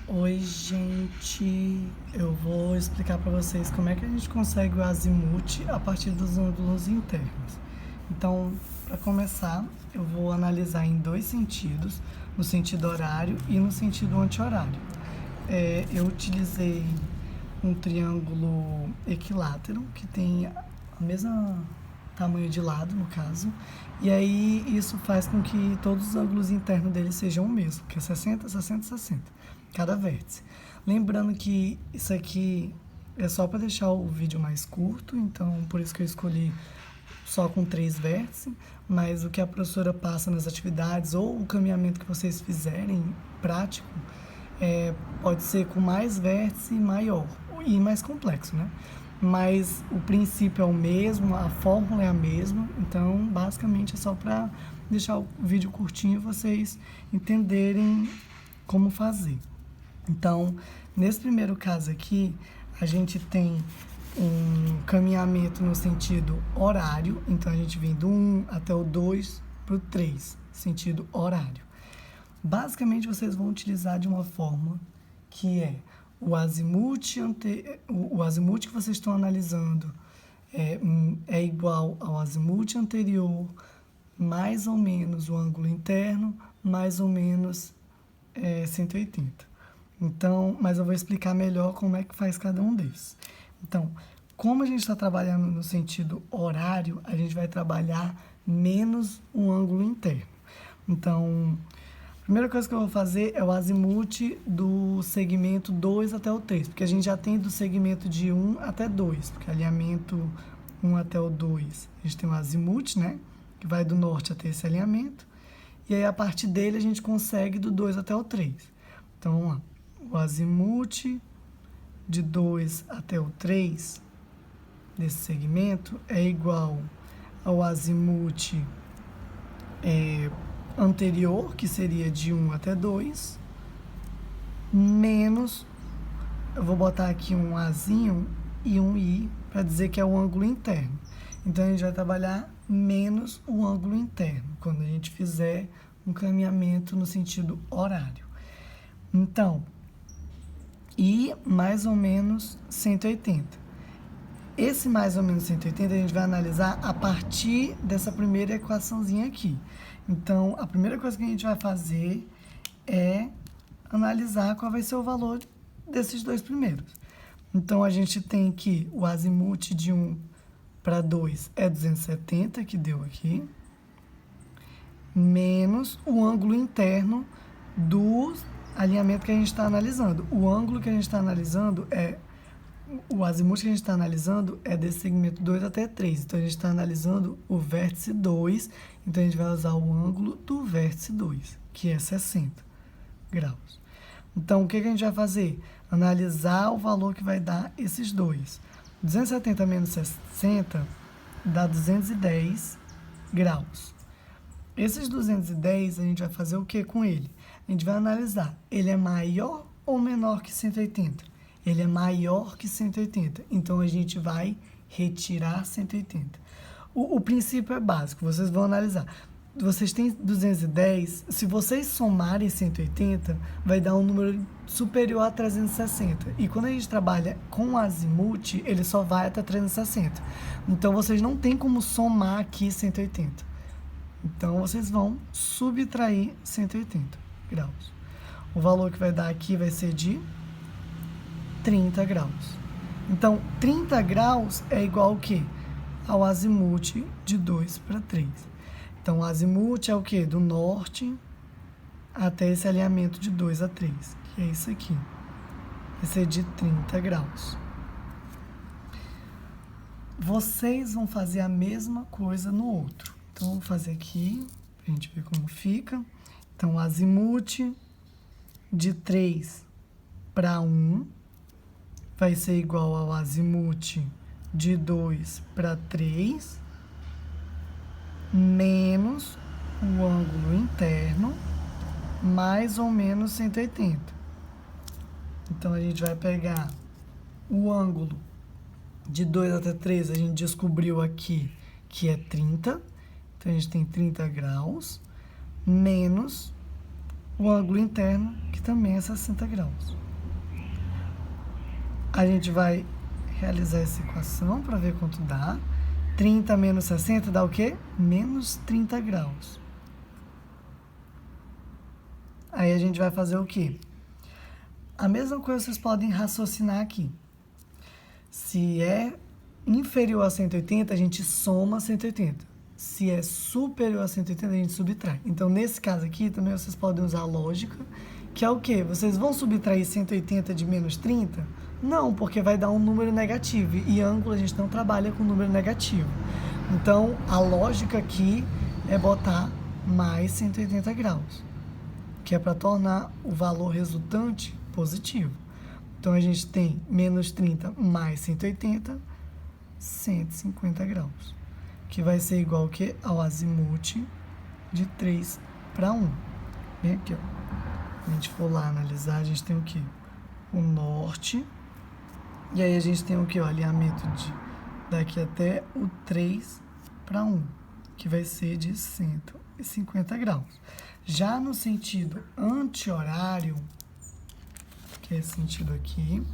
Oi, gente. Eu vou explicar para vocês como é que a gente consegue o azimuth a partir dos ângulos internos. Então, para começar, eu vou analisar em dois sentidos, no sentido horário e no sentido anti-horário. Eu utilizei um triângulo equilátero, que tem a mesma tamanho de lado, no caso, e aí isso faz com que todos os ângulos internos dele sejam o mesmo, que é 60, 60, 60, cada vértice. Lembrando que isso aqui é só para deixar o vídeo mais curto, então por isso que eu escolhi só com 3 vértices, mas o que a professora passa nas atividades ou o caminhamento que vocês fizerem prático, pode ser com mais vértice e maior e mais complexo, né? Mas o princípio é o mesmo, a fórmula é a mesma, então basicamente é só para deixar o vídeo curtinho e vocês entenderem como fazer. Então, nesse primeiro caso aqui, a gente tem um caminhamento no sentido horário, então a gente vem do 1 até o 2 para o 3, sentido horário. Basicamente, vocês vão utilizar de uma forma que é o azimuth que vocês estão analisando é igual ao azimuth anterior, mais ou menos o ângulo interno, mais ou menos 180. Então, mas eu vou explicar melhor como é que faz cada um desses. Então, como a gente está trabalhando no sentido horário, a gente vai trabalhar menos o ângulo interno. Então, a primeira coisa que eu vou fazer é o azimuth do segmento 2 até o 3, porque a gente já tem do segmento de 1 até 2, porque alinhamento 1 até o 2, a gente tem o azimuth, né, que vai do norte até esse alinhamento, e aí a partir dele a gente consegue do 2 até o 3. Então, vamos lá. O azimuth de 2 até o 3 desse segmento é igual ao azimuth anterior, que seria de 1 até 2, menos, eu vou botar aqui um Azinho e um I, para dizer que é o ângulo interno. Então, a gente vai trabalhar menos o ângulo interno, quando a gente fizer um caminhamento no sentido horário. Então, I mais ou menos 180. Esse mais ou menos 180 a gente vai analisar a partir dessa primeira equaçãozinha aqui. Então, a primeira coisa que a gente vai fazer é analisar qual vai ser o valor desses dois primeiros. Então, a gente tem que o azimuth de 1 para 2 é 270, que deu aqui, menos o ângulo interno do alinhamento que a gente está analisando. O ângulo que a gente está analisando o azimuth que a gente está analisando é desse segmento 2 até 3. Então, a gente está analisando o vértice 2. Então, a gente vai usar o ângulo do vértice 2, que é 60 graus. Então, o que a gente vai fazer? Analisar o valor que vai dar esses dois. 270 menos 60 dá 210 graus. Esses 210, a gente vai fazer o que com ele? A gente vai analisar, ele é maior ou menor que 180? Ele é maior que 180, então a gente vai retirar 180. O princípio é básico, vocês vão analisar. Vocês têm 210, se vocês somarem 180, vai dar um número superior a 360. E quando a gente trabalha com azimuth, ele só vai até 360. Então, vocês não tem como somar aqui 180. Então, vocês vão subtrair 180 graus. O valor que vai dar aqui vai ser de 30 graus. Então, 30 graus é igual ao quê? Ao azimuth de 2 para 3. Então, o azimuth é o quê? Do norte até esse alinhamento de 2 a 3, que é isso aqui. Vai ser de 30 graus. Vocês vão fazer a mesma coisa no outro. Então, vou fazer aqui, pra gente ver como fica. Então, o azimuth de 3 para 1 vai ser igual ao azimuth de 2 para 3, menos o ângulo interno, mais ou menos 180. Então, a gente vai pegar o ângulo de 2 até 3, a gente descobriu aqui que é 30. Então, a gente tem 30 graus, menos o ângulo interno, que também é 60 graus. A gente vai realizar essa equação para ver quanto dá. 30 menos 60 dá o quê? Menos 30 graus. Aí a gente vai fazer o quê? A mesma coisa vocês podem raciocinar aqui. Se é inferior a 180, a gente soma 180. Se é superior a 180, a gente subtrai. Então, nesse caso aqui, também vocês podem usar a lógica, que é o quê? Vocês vão subtrair 180 de menos 30? Não, porque vai dar um número negativo. E ângulo a gente não trabalha com número negativo. Então, a lógica aqui é botar mais 180 graus, que é para tornar o valor resultante positivo. Então, a gente tem menos 30 mais 180, 150 graus, que vai ser igual ao quê? Ao azimuth de 3 para 1. Vem aqui, ó. Se a gente for lá analisar, a gente tem o quê? O norte. E aí a gente tem o quê? O alinhamento de daqui até o 3 para 1, que vai ser de 150 graus. Já no sentido anti-horário, que é esse sentido aqui,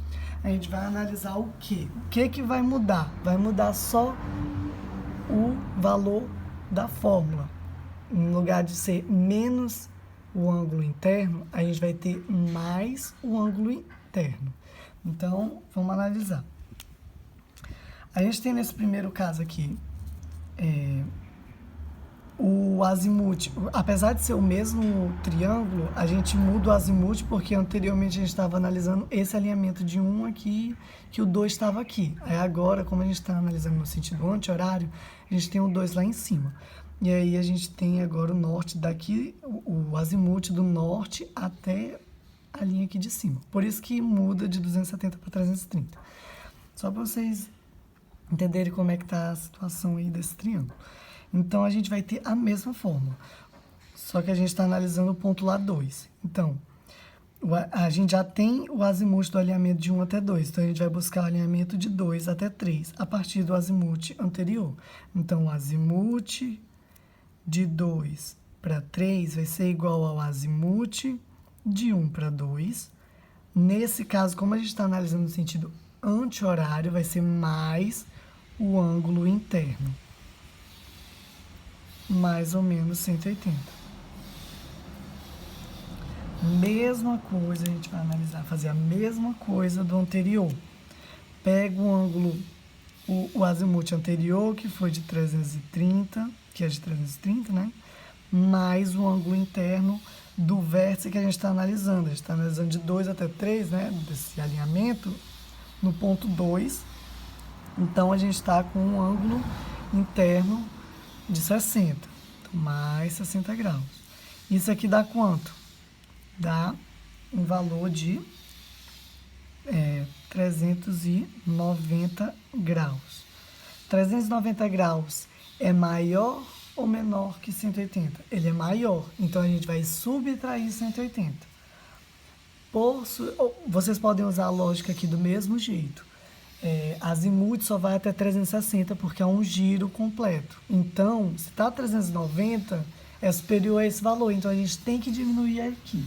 a gente vai analisar o quê? O que vai mudar? Vai mudar só o valor da fórmula. Em lugar de ser menos o ângulo interno, a gente vai ter mais o ângulo interno. Então, vamos analisar. A gente tem nesse primeiro caso aqui, o azimuth. Apesar de ser o mesmo triângulo, a gente muda o azimuth porque anteriormente a gente estava analisando esse alinhamento de 1 aqui, que o 2 estava aqui. Aí agora, como a gente está analisando no sentido anti-horário, a gente tem o 2 lá em cima. E aí a gente tem agora o norte daqui, o azimuth do norte até a linha aqui de cima. Por isso que muda de 270 para 330. Só para vocês entenderem como é que está a situação aí desse triângulo. Então, a gente vai ter a mesma fórmula, só que a gente está analisando o ponto lá 2. Então, a gente já tem o azimuth do alinhamento de 1 até 2, então a gente vai buscar o alinhamento de 2 até 3, a partir do azimuth anterior. Então, o azimuth de 2 para 3 vai ser igual ao azimuth de 1 para 2. Nesse caso, como a gente está analisando no sentido anti-horário, vai ser mais o ângulo interno, mais ou menos 180. Mesma coisa, a gente vai analisar, fazer a mesma coisa do anterior. Pega o ângulo, o azimuth anterior, que foi de 330, que é de 330, né? Mais o ângulo interno do vértice que a gente está analisando. A gente está analisando de 2 até 3, né? Desse alinhamento, no ponto 2. Então, a gente está com um ângulo interno de 60, então, mais 60 graus. Isso aqui dá quanto? Dá um valor de 390 graus. 390 graus é maior ou menor que 180? Ele é maior, então a gente vai subtrair 180. Vocês podem usar a lógica aqui do mesmo jeito. Azimuth só vai até 360 porque é um giro completo. Então, se está 390, é superior a esse valor. Então, a gente tem que diminuir aqui.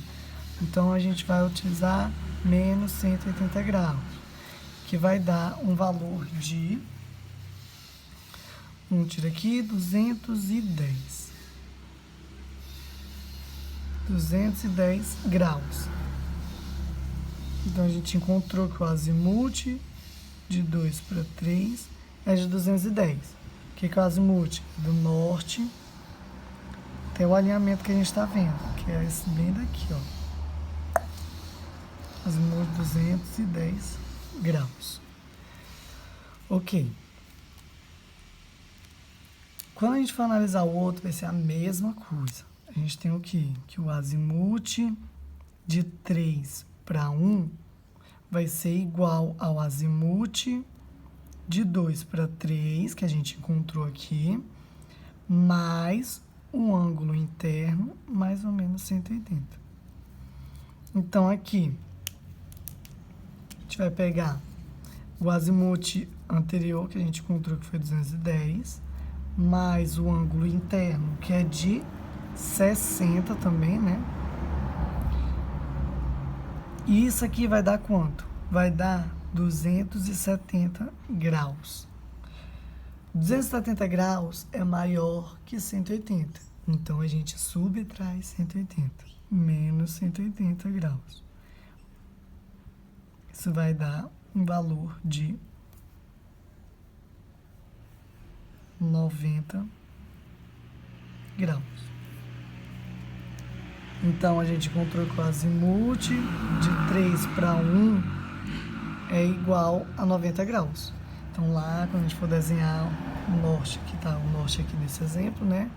Então, a gente vai utilizar menos 180 graus, que vai dar um valor de... Vamos tirar aqui, 210. 210 graus. Então, a gente encontrou que o azimuth de 2 para 3 é de 210. O que é o azimuth? Do norte até o alinhamento que a gente está vendo, que é esse bem daqui, ó. Azimuth 210 graus. Ok. Quando a gente for analisar o outro, vai ser a mesma coisa. A gente tem o quê? Que o azimuth de 3 para 1 vai ser igual ao azimuth de 2 para 3, que a gente encontrou aqui, mais o ângulo interno, mais ou menos 180. Então, aqui, a gente vai pegar o azimuth anterior, que a gente encontrou que foi 210, mais o ângulo interno, que é de 60 também, né? E isso aqui vai dar quanto? Vai dar 270 graus. 270 graus é maior que 180. Então, a gente subtrai 180. Menos 180 graus. Isso vai dar um valor de 90 graus. Então, a gente encontrou que o azimuth de 3 para 1 é igual a 90 graus. Então, lá, quando a gente for desenhar o norte, aqui tá o norte aqui nesse exemplo, né?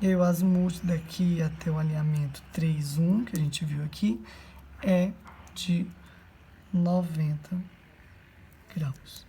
E aí, o azimuth daqui até o alinhamento 3, 1, que a gente viu aqui, é de 90 graus.